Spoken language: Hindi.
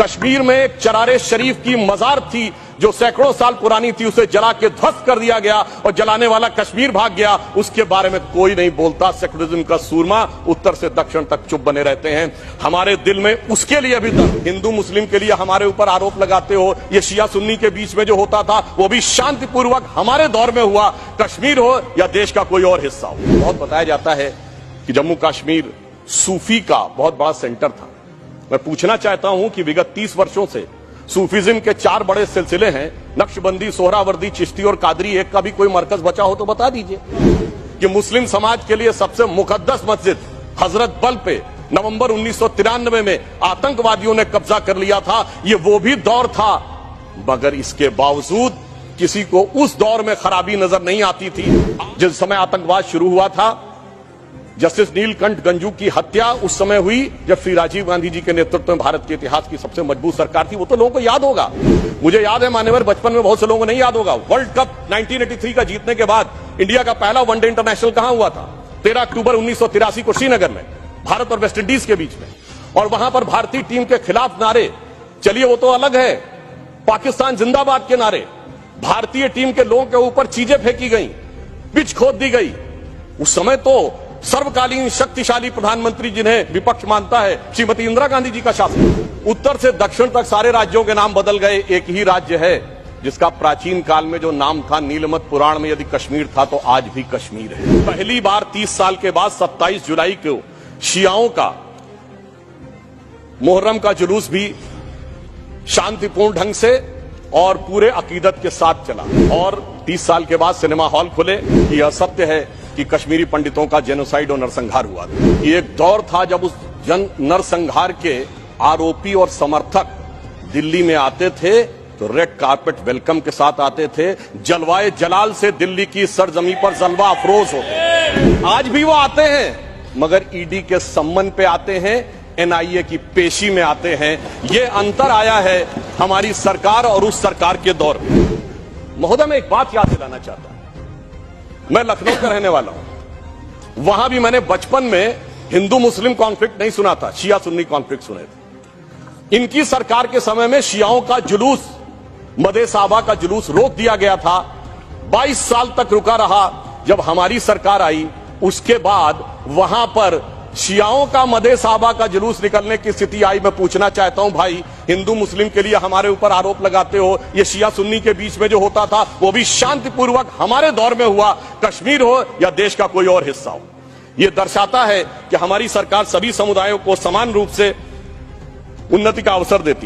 कश्मीर में एक चरारे शरीफ की मजार थी जो सैकड़ों साल पुरानी थी, उसे जला के ध्वस्त कर दिया गया और जलाने वाला कश्मीर भाग गया। उसके बारे में कोई नहीं बोलता। सेकुलरिज्म का सूरमा उत्तर से दक्षिण तक चुप बने रहते हैं। हमारे दिल में उसके लिए अभी तक हिंदू मुस्लिम के लिए हमारे ऊपर आरोप लगाते हो, ये शिया सुन्नी के बीच में जो होता था वो भी शांतिपूर्वक हमारे दौर में हुआ, कश्मीर हो या देश का कोई और हिस्सा हो। बहुत बताया जाता है कि जम्मू कश्मीर सूफी का बहुत बड़ा सेंटर था। मैं पूछना चाहता हूं कि विगत 30 वर्षों से सूफीज्म के 4 बड़े सिलसिले हैं, नक्शबंदी, सोहरावर्दी, चिश्ती और कादरी, एक का भी कोई मरकज बचा हो तो बता दीजिए। कि मुस्लिम समाज के लिए सबसे मुकद्दस मस्जिद हजरत बल पे नवंबर 1993 में आतंकवादियों ने कब्जा कर लिया था, ये वो भी दौर था, मगर इसके बावजूद किसी को उस दौर में खराबी नजर नहीं आती थी। जिस समय आतंकवाद शुरू हुआ था, जस्टिस नीलकंठ गंजू की हत्या उस समय हुई जब श्री राजीव गांधी जी के नेतृत्व में भारत के इतिहास की सबसे मजबूत सरकार थी। वो तो लोगों को याद होगा, मुझे याद है मान्यवर, बचपन में बहुत से लोगों को नहीं याद होगा। वर्ल्ड कप 1983 का जीतने के बाद इंडिया का पहला वनडे इंटरनेशनल कहां हुआ था? 13 अक्टूबर 1983 को श्रीनगर में, भारत और वेस्ट इंडीज के बीच में। और वहां पर भारतीय टीम के खिलाफ नारे, चलिए वो तो अलग है, पाकिस्तान जिंदाबाद के नारे, भारतीय टीम के लोगों के ऊपर चीजें फेंकी गई, पिच खोद दी गई। उस समय तो सर्वकालीन शक्तिशाली प्रधानमंत्री जिन्हें विपक्ष मानता है, श्रीमती इंदिरा गांधी जी का शासन। उत्तर से दक्षिण तक सारे राज्यों के नाम बदल गए, एक ही राज्य है जिसका प्राचीन काल में जो नाम था नीलमत पुराण में यदि कश्मीर था तो आज भी कश्मीर है। पहली बार 30 साल के बाद 27 जुलाई को शियाओं का मुहर्रम का जुलूस भी शांतिपूर्ण ढंग से और पूरे अकीदत के साथ चला। और 30 साल के बाद सिनेमा हॉल खुले। यह सत्य है कि कश्मीरी पंडितों का जेनोसाइड और नरसंहार हुआ था। ये एक दौर था जब उस नरसंहार के आरोपी और समर्थक दिल्ली में आते थे तो रेड कार्पेट वेलकम के साथ आते थे, जलवाए जलाल से दिल्ली की सरजमी पर जलवा अफरोज होते। आज भी वो आते हैं मगर ईडी के सम्मन पे आते हैं, एनआईए की पेशी में आते हैं। ये अंतर आया है हमारी सरकार और उस सरकार के दौर में। महोदय, मैं एक बात याद दिलाना चाहता हूं, मैं लखनऊ का रहने वाला हूं। वहां भी मैंने बचपन में हिंदू मुस्लिम कॉन्फ्लिक्ट नहीं सुना था, शिया सुन्नी कॉन्फ्लिक्ट सुने थे। इनकी सरकार के समय में शियाओं का जुलूस, मदे साहबा का जुलूस रोक दिया गया था। 22 साल तक रुका रहा। जब हमारी सरकार आई उसके बाद वहां पर शियाओं का मदे साहबा का जुलूस निकलने की स्थिति आई। मैं पूछना चाहता हूं भाई, हिंदू मुस्लिम के लिए हमारे ऊपर आरोप लगाते हो, ये शिया सुन्नी के बीच में जो होता था वो भी शांतिपूर्वक हमारे दौर में हुआ, कश्मीर हो या देश का कोई और हिस्सा हो। यह दर्शाता है कि हमारी सरकार सभी समुदायों को समान रूप से उन्नति का अवसर देती है।